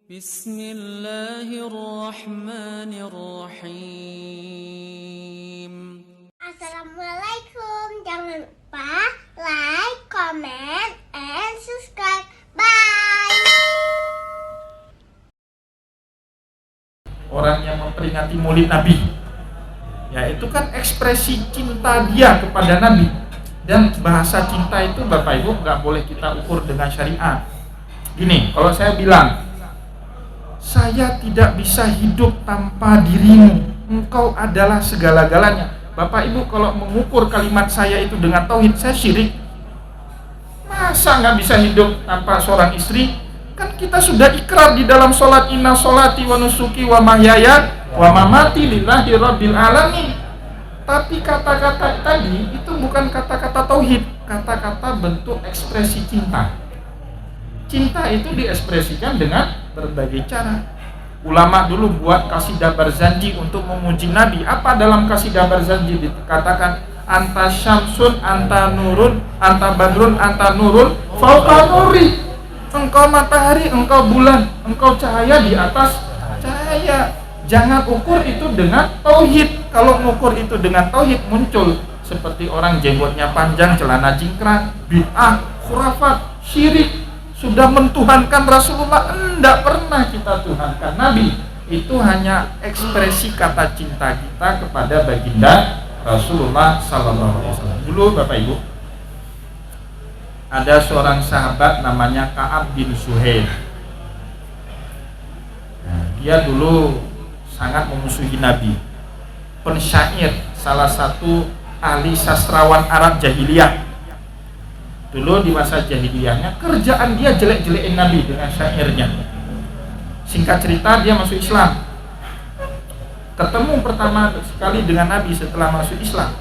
Bismillahirrahmanirrahim. Assalamualaikum. Jangan lupa like, comment, and subscribe. Bye. Orang yang memperingati Maulid Nabi, ya itu kan ekspresi cinta dia kepada Nabi. Dan bahasa cinta itu Bapak Ibu nggak boleh kita ukur dengan syariat. Gini, kalau saya bilang, saya tidak bisa hidup tanpa dirimu, engkau adalah segala-galanya. Bapak Ibu kalau mengukur kalimat saya itu dengan tauhid, saya syirik. Masa nggak bisa hidup tanpa seorang istri? Kan kita sudah ikrar di dalam sholat, inna sholati wa nusuki wa mahyaya wa mamati lillahi rabbil alamin. Tapi kata-kata tadi itu bukan kata-kata tauhid, kata-kata bentuk ekspresi cinta. Cinta itu diekspresikan dengan berbagai cara. Ulama dulu buat kasidah barzanji untuk memuji Nabi. Apa dalam kasidah barzanji dikatakan? Anta syamsun, anta nurun, anta badrun, anta nurun, fauqa nuri. Engkau matahari, engkau bulan, engkau cahaya di atas cahaya. Jangan ukur itu dengan tauhid. Kalau mengukur itu dengan tauhid, muncul seperti orang jenggotnya panjang, celana cingkrang, bid'ah, khurafat, syirik. Sudah mentuhankan Rasulullah, enggak pernah kita tuhankan Nabi. Itu hanya ekspresi kata cinta kita kepada baginda Rasulullah sallallahu alaihi wasallam. Dulu Bapak Ibu, ada seorang sahabat namanya Ka'ab bin Zuhair. Nah, dia dulu sangat memusuhi Nabi. Pensyair, salah satu ahli sastrawan Arab jahiliyah. Dulu di masa jahiliyahnya, kerjaan dia jelek-jelekin Nabi dengan syairnya. Singkat cerita, dia masuk Islam. Ketemu pertama sekali dengan Nabi setelah masuk Islam.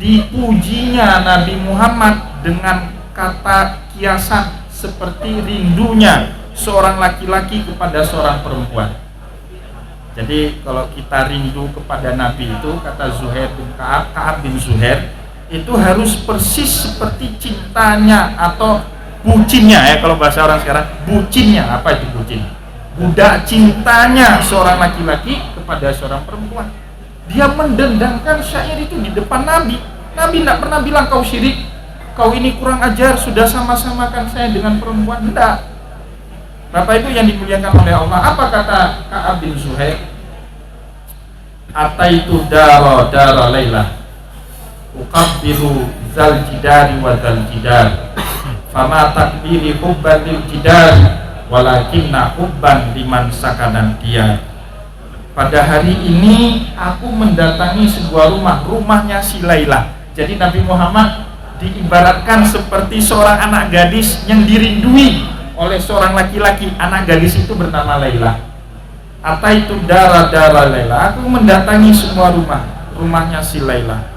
Dipujinya Nabi Muhammad dengan kata kiasan seperti rindunya seorang laki-laki kepada seorang perempuan. Jadi kalau kita rindu kepada Nabi itu, kata Zuhair bin Ka'ab bin Zuhair, itu harus persis seperti cintanya atau bucinnya, ya kalau bahasa orang sekarang, bucinnya. Apa itu bucin? Budak cintanya seorang laki-laki kepada seorang perempuan. Dia mendendangkan syair itu di depan Nabi. Nabi tidak pernah bilang kau syirik, kau ini kurang ajar, sudah sama-samakan saya dengan perempuan. Tidak. Bapak Ibu yang dimuliakan oleh Allah, apa kata Ka'ab bin Zuhair? Ataitu dara Lailah, uqabbilu zal jidari wa zal jidar, fama takbiri hubban lil jidar, walakinna hubban liman sakanan dia. Pada hari ini aku mendatangi sebuah rumahnya si Lailah. Jadi Nabi Muhammad diibaratkan seperti seorang anak gadis yang dirindui oleh seorang laki-laki. Anak gadis itu bernama Lailah. Ataitu dara Lailah, aku mendatangi semua rumahnya si Lailah.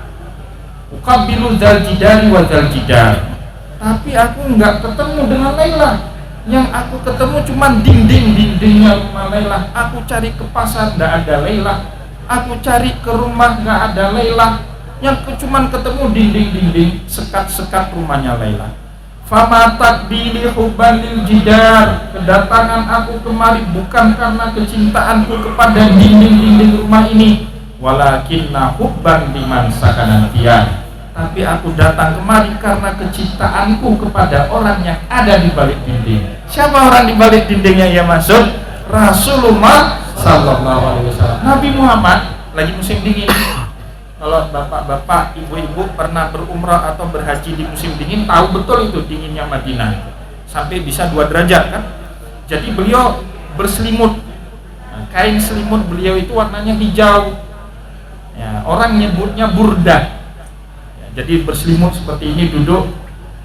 Uqabbilu zal jidari wa zal jidar, tapi aku enggak ketemu dengan Lailah. Yang aku ketemu cuma dindingnya rumah Lailah. Aku cari ke pasar enggak ada Lailah. Aku cari ke rumah enggak ada Lailah. Yang cuma ketemu dinding sekat-sekat rumahnya Lailah. Fama takbili hubban lil jidar, kedatangan aku kemari bukan karena kecintaanku kepada dinding rumah ini, walakinna hubban liman sakanan dia, tapi aku datang kemari karena kecintaanku kepada orang yang ada di balik dinding. Siapa orang di balik dindingnya yang masuk? Rasulullah sallallahu alaihi wasallam. Nabi Muhammad lagi musim dingin. Kalau bapak-bapak, ibu-ibu pernah berumrah atau berhaji di musim dingin, tahu betul itu dinginnya Madinah. Sampai bisa 2 derajat kan. Jadi beliau berselimut. Nah, kain selimut beliau itu warnanya hijau. Ya, orang nyebutnya burdah. Ya, jadi berselimut seperti ini, duduk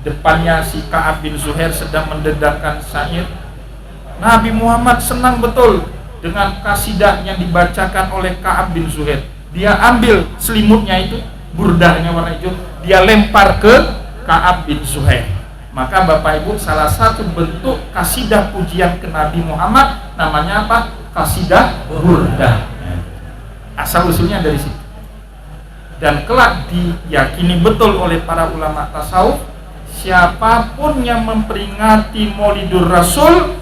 depannya si Ka'ab bin Zuhair sedang mendendangkan syair. Nabi Muhammad senang betul dengan kasidah yang dibacakan oleh Ka'ab bin Zuhair. Dia ambil selimutnya itu, burdahnya warna hijau, dia lempar ke Ka'ab bin Zuhair. Maka Bapak Ibu, salah satu bentuk kasidah pujian ke Nabi Muhammad namanya apa? Kasidah burdah. Asal usulnya dari situ. Dan kelak diyakini betul oleh para ulama tasawuf, siapapun yang memperingati Maulidur Rasul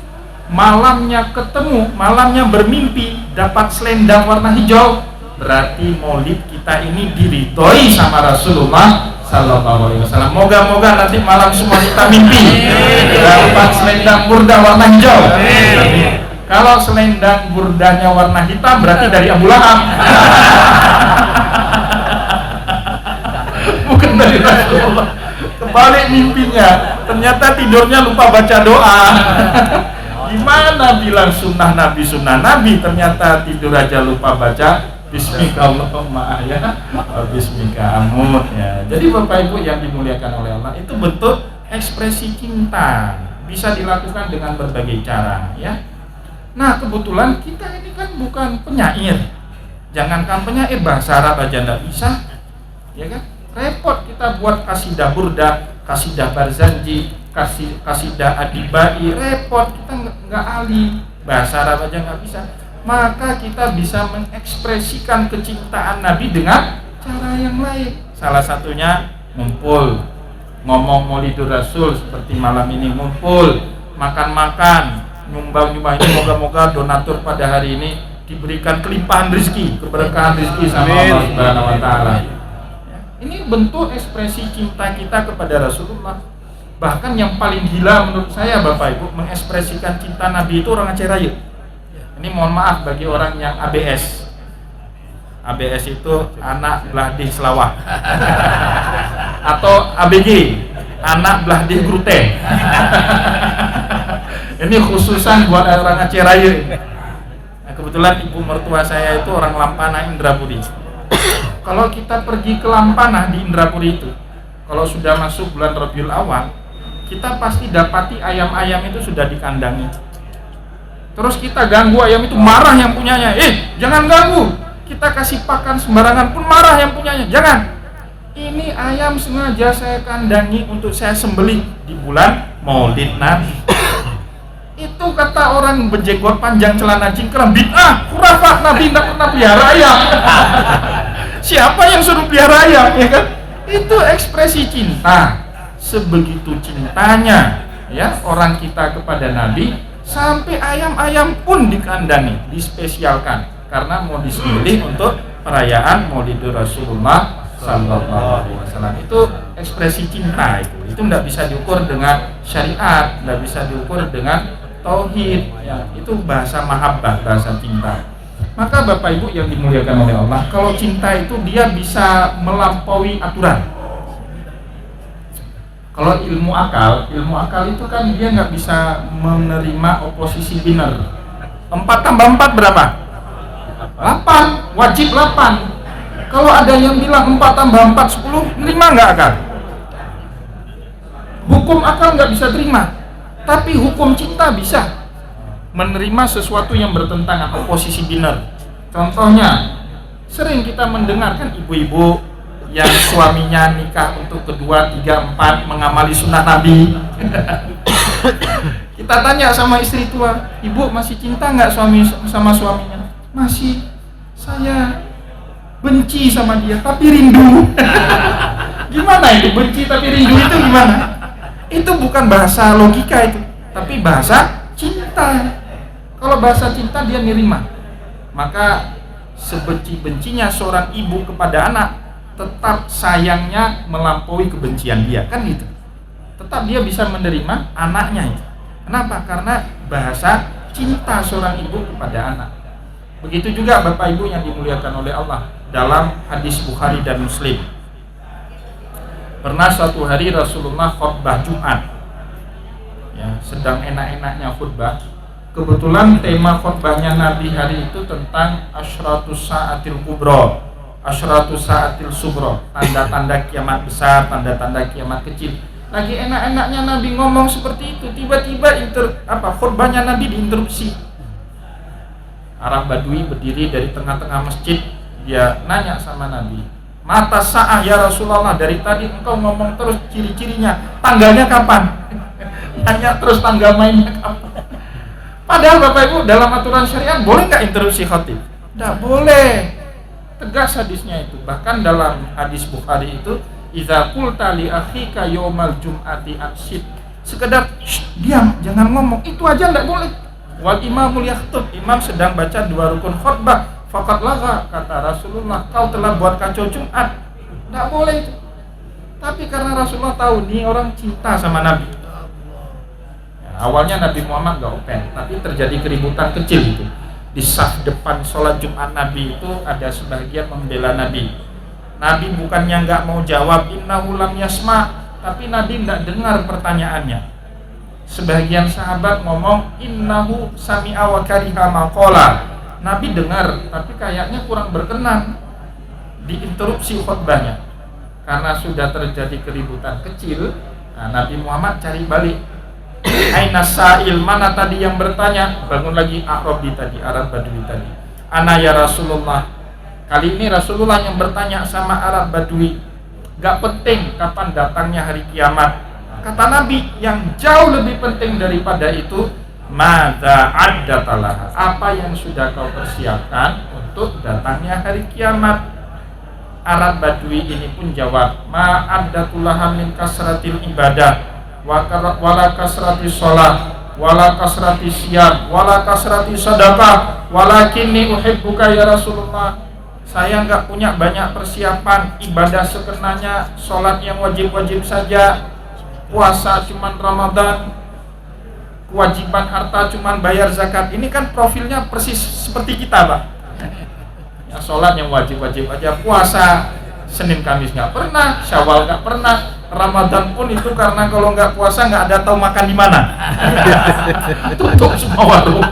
malamnya ketemu, malamnya bermimpi dapat selendang warna hijau, berarti maulid kita ini diridhoi sama Rasulullah Sallallahu Alaihi Wasallam. Moga-moga nanti malam semua kita mimpi dapat selendang burda warna hijau. Kalau selendang burdanya warna hitam berarti dari Abu Lahab. Bukan dari Rasulullah. Kebalik mimpinya, ternyata tidurnya lupa baca doa. Gimana bilang sunnah Nabi, ternyata tidur aja lupa baca Bismika Allahumma ahya Bismika amut ya. Jadi Bapak Ibu yang dimuliakan oleh Allah, itu bentuk ekspresi cinta, bisa dilakukan dengan berbagai cara ya. Nah kebetulan kita ini kan bukan penyair, jangankan penyair, bahasa Arab aja nggak bisa ya kan, repot kita buat kasidah burda, kasidah barzanji, kasidah adibai, repot, kita nggak ahli bahasa Arab aja nggak bisa. Maka kita bisa mengekspresikan kecintaan Nabi dengan cara yang lain. Salah satunya ngumpul, ngomong Maulidur Rasul seperti malam ini, ngumpul, makan-makan, nyumbang-nyumbang. Ini moga-moga donatur pada hari ini diberikan kelimpahan rezeki, keberkahan rezeki sama Allah Subhanahu wa taala. Ini bentuk ekspresi cinta kita kepada Rasulullah. Bahkan yang paling gila menurut saya Bapak Ibu, mengekspresikan cinta Nabi itu orang Aceh Raya. Ini mohon maaf bagi orang yang ABS. ABS itu anak belah di Selawah. Atau ABG, anak belah di Grute. Ini khususan buat orang Aceh Raya. Nah, kebetulan ibu mertua saya itu orang Lampanah Indrapuri. Kalau kita pergi ke Lampanah di Indrapuri itu, kalau sudah masuk bulan Rabiul Awal, kita pasti dapati ayam-ayam itu sudah dikandangi. Terus kita ganggu ayam itu, marah yang punyanya. Jangan ganggu. Kita kasih pakan sembarangan pun marah yang punyanya. Jangan. Ini ayam sengaja saya kandangi untuk saya sembelih di bulan Maulid Nabi. Itu kata orang berjenggot panjang celana cingkrang, bid'ah, khurafat, Nabi tidak pernah pelihara ayam. Siapa yang suruh pelihara ayam, ya kan? Itu ekspresi cinta. Sebegitu cintanya ya orang kita kepada Nabi, sampai ayam-ayam pun dikandangi, dispesialkan karena mau disembelih untuk perayaan Maulidur Rasulullah Sallallahu Alaihi Wasallam. Itu ekspresi cinta itu tidak bisa diukur dengan syariat, tidak bisa diukur dengan tauhid ya. Itu bahasa mahabbah, bahasa cinta. Maka Bapak Ibu yang dimuliakan oleh Allah, kalau cinta itu dia bisa melampaui aturan. Kalau ilmu akal itu kan dia nggak bisa menerima oposisi biner. 4 tambah 4 berapa? 8, wajib 8. Kalau ada yang bilang 4 tambah 4 10, nerima nggak akal? Hukum akal nggak bisa terima, tapi hukum cinta bisa menerima sesuatu yang bertentangan, oposisi biner. Contohnya, sering kita mendengarkan ibu-ibu yang suaminya nikah untuk kedua, 3, 4 mengamali sunnah Nabi. Kita tanya sama istri tua, ibu masih cinta nggak sama suaminya? Masih. Saya benci sama dia tapi rindu. Gimana itu benci tapi rindu itu gimana? Itu bukan bahasa logika itu, tapi bahasa cinta. Kalau bahasa cinta dia nerima. Maka sebenci-bencinya seorang ibu kepada anak, tetap sayangnya melampaui kebencian dia, kan gitu. Tetap dia bisa menerima anaknya itu. Kenapa? Karena bahasa cinta seorang ibu kepada anak. Begitu juga Bapak Ibu yang dimuliakan oleh Allah, dalam hadis Bukhari dan Muslim. Pernah suatu hari Rasulullah khutbah Jumat. Ya, sedang enak-enaknya khutbah. Kebetulan tema khutbahnya Nabi hari itu tentang Asyratus Sa'atil Kubra, Asyratus Sa'atil Subra, tanda-tanda kiamat besar, tanda-tanda kiamat kecil. Lagi enak-enaknya Nabi ngomong seperti itu, tiba-tiba khutbahnya Nabi diinterupsi. Arab Badui berdiri dari tengah-tengah masjid, dia nanya sama Nabi, "Mata sa'ah ya Rasulullah, dari tadi engkau ngomong terus ciri-cirinya, tanggalnya kapan?" Nanya terus tanggal mainnya kapan. Padahal Bapak Ibu dalam aturan syariat boleh nggak interupsi khatib? Nggak boleh. Tegas hadisnya itu. Bahkan dalam hadis Bukhari itu, "Idza qulta li akhika yaumal jum'ati aksid." Sekedar diam, jangan ngomong. Itu aja enggak boleh. Wal imamul yakhthub, imam sedang baca 2 rukun khutbah. Faqad lagha, kata Rasulullah, kau telah buat kacau Jumat. Tidak boleh itu. Tapi karena Rasulullah tahu nih orang cinta sama Nabi. Ya, awalnya Nabi Muhammad gak open, tapi terjadi keributan kecil itu. Di saf depan sholat Jumat Nabi itu ada sebagian membela Nabi. Nabi bukannya nggak mau jawab innahu lam yasma, tapi Nabi nggak dengar pertanyaannya. Sebagian sahabat ngomong innahu sami'a wa kariha ma qala. Nabi dengar, tapi kayaknya kurang berkenan. Diinterupsi khutbahnya. Karena sudah terjadi keributan kecil, Nabi Muhammad cari balik. Aina sa'il, mana tadi yang bertanya? Bangun lagi Arabi tadi, Arab Badui tadi. Ana ya Rasulullah. Kali ini Rasulullah yang bertanya sama Arab Badui. Gak penting kapan datangnya hari kiamat. Kata Nabi, yang jauh lebih penting daripada itu, madza addatalah, apa yang sudah kau persiapkan untuk datangnya hari kiamat. Arab Badui ini pun jawab, ma addatullaha min kasratil ibadah wala kasrati sholat wala kasrati siyam wala kasrati sadaqah walakinni uhibbuka ya Rasulullah. Saya nggak punya banyak persiapan ibadah sekenanya, sholat yang wajib-wajib saja, puasa cuman Ramadan, kewajiban harta cuman bayar zakat. Ini kan profilnya persis seperti kita, Pak. Ya, sholat yang wajib-wajib aja, puasa Senin Kamis nggak pernah, Syawal nggak pernah, Ramadan pun itu karena kalau nggak puasa nggak ada tahu makan di mana. Tutup semua warung.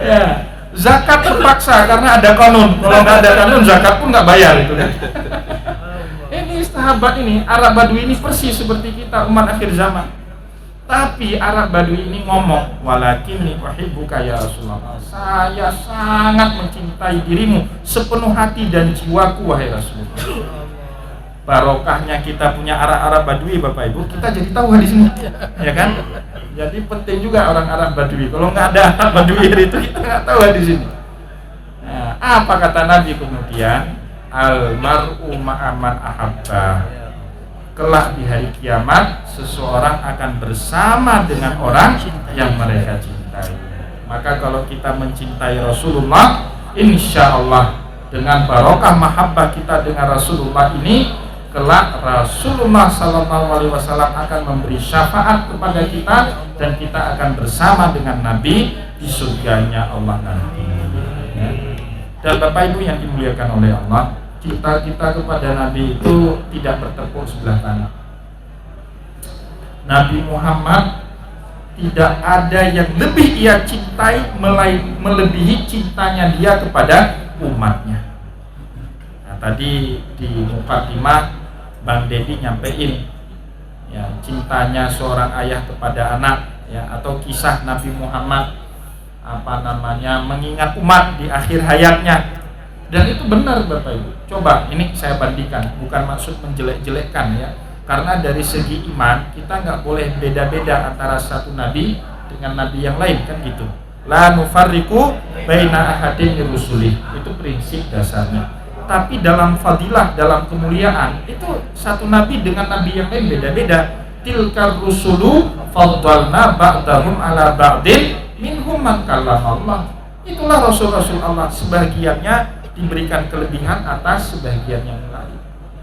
Ya. Zakat terpaksa karena ada kanun. Kalau nggak ada kanun, zakat pun nggak bayar itu kan. Ini sahabat ini, Arab Badui ini persis seperti kita umat akhir zaman. Tapi Arab Badui ini ngomong, walakinni uhibbuka ya Rasulullah. Saya sangat mencintai dirimu sepenuh hati dan jiwaku wahai Rasulullah. Barokahnya kita punya Arab Badui, Bapak Ibu, kita jadi tahu di sini, ya kan? Jadi penting juga orang Arab Badui. Kalau nggak ada Arab Badui itu kita nggak tahu di sini. Nah, apa kata Nabi kemudian? Al mar'u ma'aman ahabba. Kelak di hari kiamat seseorang akan bersama dengan orang yang mereka cintai. Maka kalau kita mencintai Rasulullah, insya Allah dengan barokah mahabbah kita dengan Rasulullah ini, kelak Rasulullah SAW akan memberi syafaat kepada kita dan kita akan bersama dengan Nabi di surganya Allah nanti. Ya. Dan Bapak Ibu yang dimuliakan oleh Allah, cita-cita kepada Nabi itu tidak bertepuk sebelah tangan. Nabi Muhammad tidak ada yang lebih ia cintai melebihi cintanya dia kepada umatnya. Nah, tadi di Muqaddimah Bang Dedi nyampein ya, cintanya seorang ayah kepada anak ya, atau kisah Nabi Muhammad mengingat umat di akhir hayatnya. Dan itu benar Bapak Ibu. Coba ini saya bandingkan, bukan maksud menjelek-jelekkan ya. Karena dari segi iman kita nggak boleh beda-beda antara satu nabi dengan nabi yang lain kan gitu. La nufarriqu baina ahadin min rusulih. Itu prinsip dasarnya. Tapi dalam fadilah, dalam kemuliaan itu satu nabi dengan nabi yang lain beda-beda. Tilkar rusulu faddalna ba'dahum ala ba'din minhum man kallama Allah. Itulah rasul-rasul Allah, sebagiannya diberikan kelebihan atas sebagian yang lain.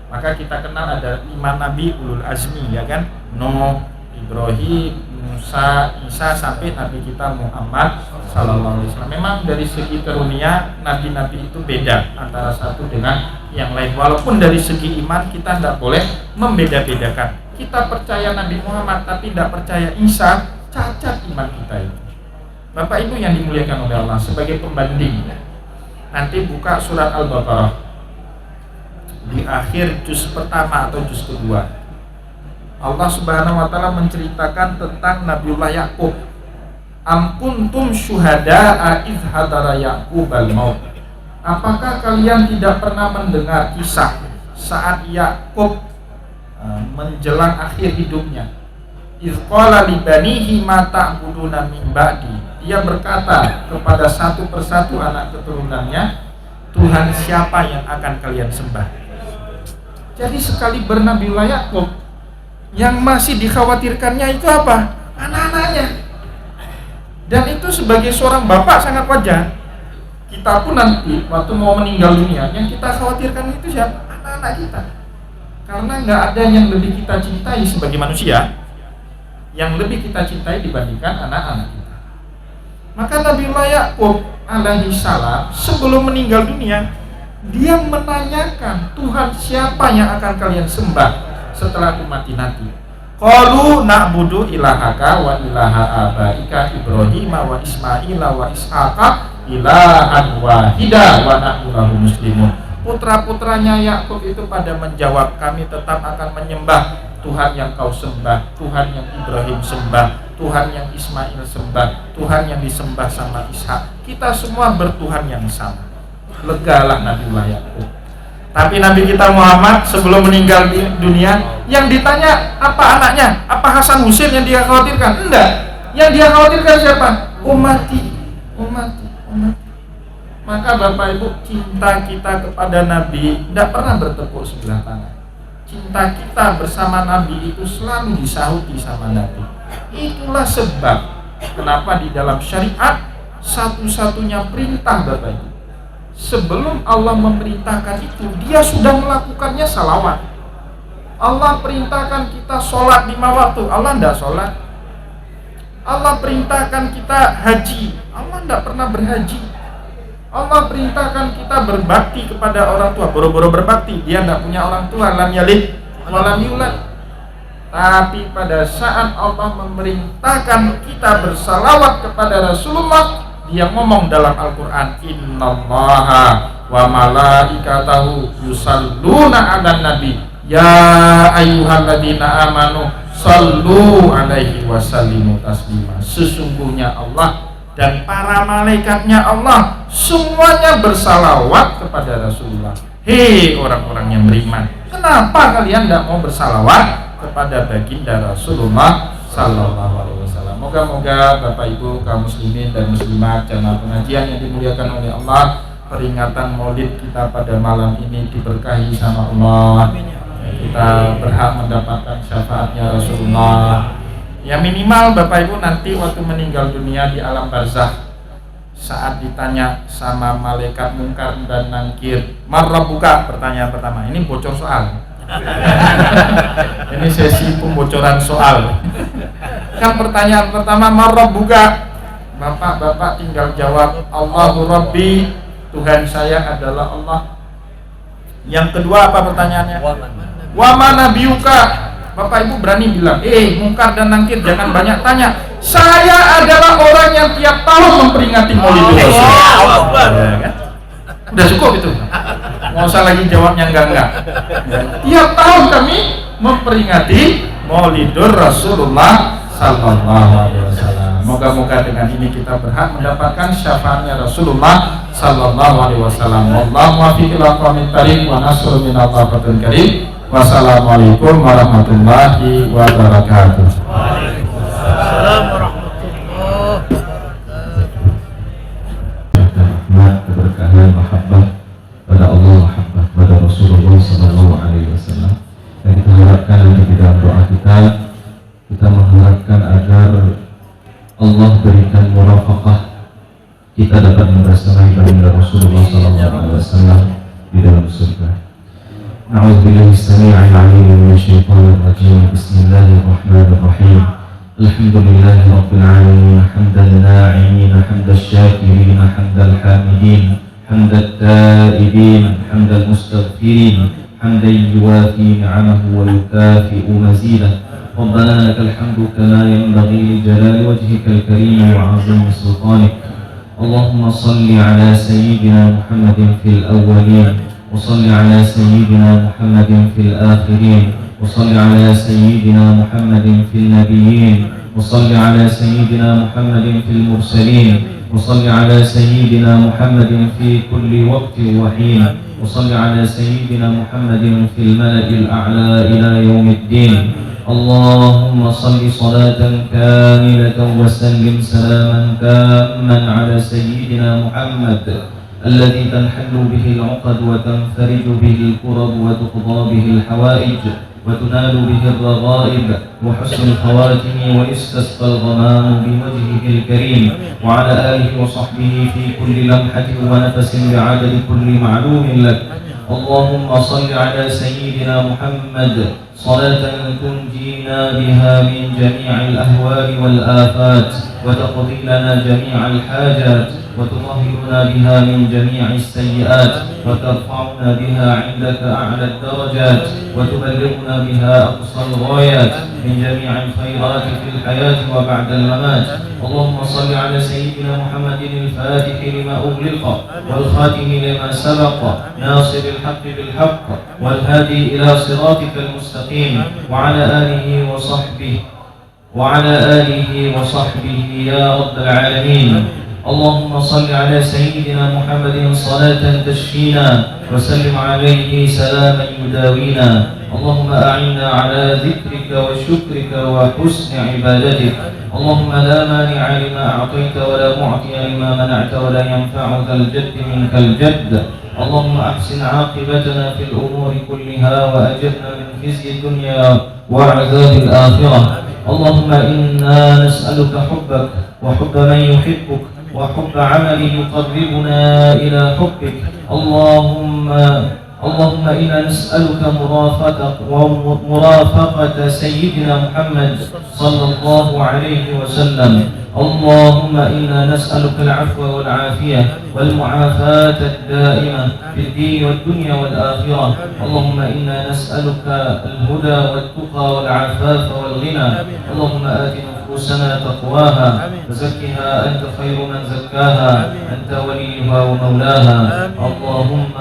Maka kita kenal ada 5 nabi ulul azmi ya kan, Nuh, Ibrahim, Musa, Isa sampai nabi kita Muhammad sallallahu alaihi wasallam. Memang dari segi karunia nabi-nabi itu beda antara satu dengan yang lain. Walaupun dari segi iman kita tidak boleh membeda-bedakan. Kita percaya Nabi Muhammad tapi tidak percaya Isa, cacat iman kita itu. Bapak Ibu yang dimuliakan oleh Allah, sebagai pembanding nanti buka surat Al-Baqarah di akhir juz pertama atau juz kedua. Allah Subhanahu wa taala menceritakan tentang Nabiullah Yakub. Am kuntum syuhada'a idh hadara Yaqubal maut. Apakah kalian tidak pernah mendengar kisah saat Yakub menjelang akhir hidupnya? Idh qala li banihi ma ta'buduna min ba'di. Dia berkata kepada satu persatu anak keturunannya, Tuhan siapa yang akan kalian sembah? Jadi sekali bernabiullah Yakub, yang masih dikhawatirkannya itu apa? Anak-anaknya. Dan itu sebagai seorang bapak sangat wajar. Kita pun nanti waktu mau meninggal dunia, yang kita khawatirkan itu siapa? Anak-anak kita. Karena nggak ada yang lebih kita cintai sebagai manusia, yang lebih kita cintai dibandingkan anak-anak kita. Maka Nabiullah Yakub alaihi salam sebelum meninggal dunia, dia menanyakan, Tuhan siapa yang akan kalian sembah setelah aku mati nanti? Qalu na'budu ilahaka wa ilaha abaika Ibrahim wa Ismail wa Ishaqa ilahan wahida wa nahnu lahu muslimun. Putra-putranya Yakub itu pada menjawab, kami tetap akan menyembah Tuhan yang kau sembah, Tuhan yang Ibrahim sembah, Tuhan yang Ismail sembah, Tuhan yang disembah sama Ishak. Kita semua bertuhan yang sama. Legalah Nabiullah Yakub. Tapi Nabi kita Muhammad sebelum meninggal di dunia, yang ditanya apa anaknya? Apa Hasan Husain yang dia khawatirkan? Enggak. Yang dia khawatirkan siapa? Ummati. Maka Bapak Ibu, cinta kita kepada Nabi tidak pernah bertepuk sebelah tangan. Cinta kita bersama Nabi itu selalu disahuti sama Nabi. Itulah sebab kenapa di dalam syariat satu-satunya perintah Bapak Ibu, sebelum Allah memerintahkan itu, dia sudah melakukannya salawat. Allah perintahkan kita sholat 5 waktu, Allah tidak sholat. Allah perintahkan kita haji, Allah tidak pernah berhaji. Allah perintahkan kita berbakti kepada orang tua, boro-boro berbakti, dia tidak punya orang tua, lam yalid wa lam yulad. Tapi pada saat Allah memerintahkan kita bersalawat kepada Rasulullah, dia ngomong dalam Al-Quran, innallaha wa malaikatahu yusalluna 'alan nabi ya ayyuhalladzina amanu sallu alaihi wasallimu taslima. Sesungguhnya Allah dan para malaikatnya Allah semuanya bersalawat kepada Rasulullah. Hei orang-orang yang beriman, kenapa kalian tidak mau bersalawat kepada baginda Rasulullah sallallahu alaihi wasallam? Moga-moga Bapak Ibu kaum muslimin dan muslimat jamaah pengajian yang dimuliakan oleh Allah, peringatan Maulid kita pada malam ini diberkahi sama Allah. Kita berhak mendapatkan syafaatnya Rasulullah. Ya minimal Bapak Ibu nanti waktu meninggal dunia di alam barzakh, saat ditanya sama malaikat mungkar dan nangkir, marrabbuka, pertanyaan pertama. Ini bocor soal. Ini sesi pembocoran soal. Yang pertanyaan pertama, marrabbuka. Bapak-bapak tinggal jawab, Allahu Rabbi, Tuhan saya adalah Allah. Yang kedua apa pertanyaannya? Wa ma nabiyuka. Bapak Ibu berani bilang, mungkar dan nangkir jangan banyak tanya. Saya adalah orang yang tiap tahun memperingati Maulidul Rasul. Ya, kan? Udah cukup itu. Nggak usah lagi jawabnya enggak. Tiap tahun kami memperingati Maulidul Rasulullah sallallahu alaihi wasallam. Moga-moga dengan ini kita berhak mendapatkan syafaatnya Rasulullah sallallahu alaihi wasallam. Wallahu muwaffiq ila aqwamit thariq wa nasrun minallahi fatul karim. Wassalamualaikum warahmatullahi wabarakatuh. Waalaikumsalam warahmatullahi wabarakatuh. Keberkahan mahabbah pada Allah, mahabbah pada Rasulullah sallallahu alaihi wasallam. Dan kita harapkan nanti di dalam doa kita mengharapkan agar Allah berikan murafaqah, kita dapat membersamaai baginda Rasulullah sallallahu alaihi wasallam di dalam surga. أعوذ بالله السميع العليم من الشيطان الرجيم. بسم الله الرحمن الرحيم. الحمد لله رب العالمين حمد الناعمين حمد الشاكرين حمد الحامدين حمد التائبين حمد المستغفرين حمدا يوافي نعمه ويكافئ مزيده. ربنا لك الحمد كما ينبغي لجلال وجهك الكريم وعظيم سلطانك. اللهم صل على سيدنا محمد في الأولين وصل على سيدنا محمد في الآخرين وصل على سيدنا محمد في النبيين وصل على سيدنا محمد في المرسلين وصل على سيدنا محمد في كل وقت وحين وصل على سيدنا محمد في الملأ الأعلى إلى يوم الدين. اللهم صل صلاة كاملة وسلم سلاما تاما على سيدنا محمد الذي تنحل به العقد وتنفرج به الكرب وتقضى به الحوائج وتنال به الرغائب وحسن الخواتم ويستسقى الغمام بوجهه الكريم وعلى آله وصحبه في كل لمحة ونفس بعدد كل معلوم لك. اللهم صل على سيدنا محمد صلاة تنجينا بها من جميع الأهوال والآفات وتقضي لنا جميع الحاجات وتطهرنا بها من جميع السيئات وترفعنا بها عندك أعلى الدرجات وتبلغنا بها أقصى الغايات من جميع الخيرات في الحياة وبعد الممات. اللهم صل على سيدنا محمد الفاتح لما أغلق والخاتم لما سبق ناصر الحق بالحق والهادي إلى صراطك المستقيم وعلى آله وصحبه يا رب العالمين. اللهم صل على سيدنا محمد صلاة تشفينا وسلم عليه سلاما يداوينا. اللهم أعنا على ذكرك وشكرك وحسن عبادتك. اللهم لا مانع لما أعطيت ولا معطي لما منعت ولا ينفع ذا الجد منك الجد. اللهم أحسن عاقبتنا في الأمور كلها وأجرنا من خزي الدنيا وعذاب الآخرة. اللهم إنا نسألك حبك وحب من يحبك وحب عمل يقربنا إلى حبك. اللهم إنا نسألك مرافقة سيدنا محمد صلى الله عليه وسلم. اللهم إنا نسألك العفو والعافية والمعافاة الدائمة في الدين والدنيا والآخرة. اللهم إنا نسألك الهدى والتقى والعفاف والغنى. اللهم آت نفوسنا تقواها وزكها أنت خير من زكاها أنت وليها ومولاها. اللهم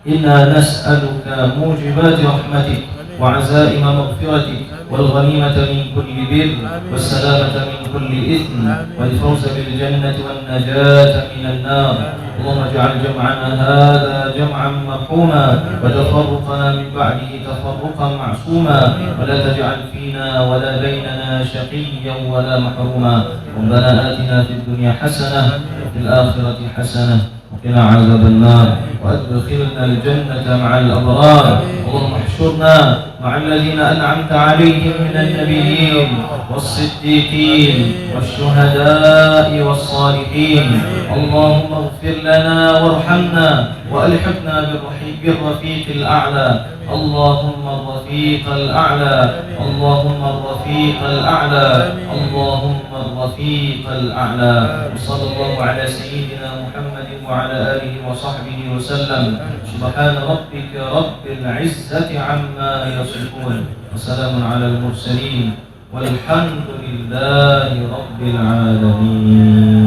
إنا نسألك موجبات رحمتك وعزائم مغفرتك والغنيمة من كل بر والسلامة من كل إثم والفوز بالجنة والنجاة من النار. اللهم اجعل جمعنا هذا جمعا مرحوما وتفرقنا من بعده تفرقا معصوما ولا تجعل فينا ولا بيننا شقيا ولا محروما. ربنا آتنا في الدنيا حسنة وفي الآخرة حسنة وقنا عذاب النار وأدخلنا الجنة مع الأبرار. اللهم احشرنا مع الذين أنعمت عليهم من النبيين والصديقين والشهداء والصالحين. اللهم اغفر لنا وارحمنا وألحقنا بالرفيق الأعلى. اللهم الرفيق الأعلى. اللهم الرفيق الأعلى. اللهم الرفيق الأعلى. وصلى الله على سيدنا محمد وعلى آله وصحبه وسلم. سبحان ربك رب العزة عما يصفون وسلام على المرسلين والحمد لله رب العالمين.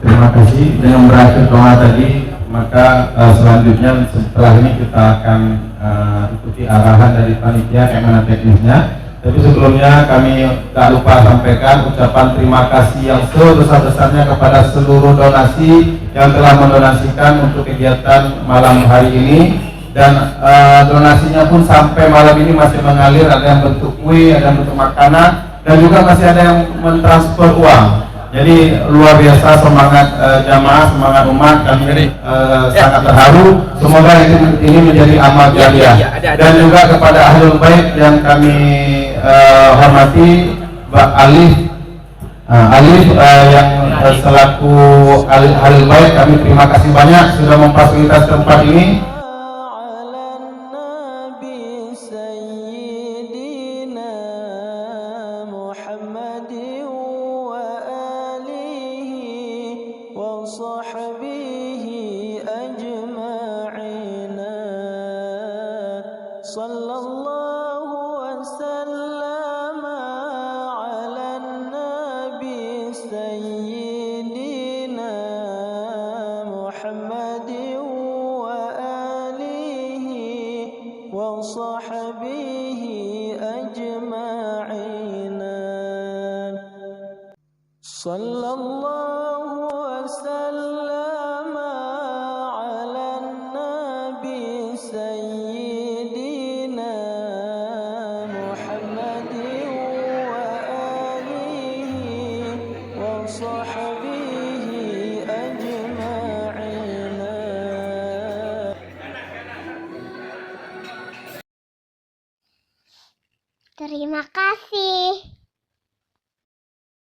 Terima kasih. Dengan berakhir doa tadi, maka selanjutnya setelah ini kita akan ikuti arahan dari panitia keamanan teknisnya. Tapi sebelumnya kami tak lupa sampaikan ucapan terima kasih yang sebesar-besarnya kepada seluruh donasi yang telah mendonasikan untuk kegiatan malam hari ini. Dan donasinya pun sampai malam ini masih mengalir, ada yang bentuk kue, ada yang bentuk makanan, dan juga masih ada yang mentransfer uang. Jadi luar biasa semangat jamaah, semangat umat. Kami sangat terharu. Semoga ini menjadi amal jariah. Dan juga kepada ahlul bait yang kami hormati, Mbak Alif yang selaku ahlul bait, kami terima kasih banyak sudah memfasilitasi tempat ini. وصحبه أجمعين صلى الله وسلم على النبي سيدنا محمد وآله وصحبه أجمعين صلى الله وسلم على النبي سيدنا محمد وآله وصحبه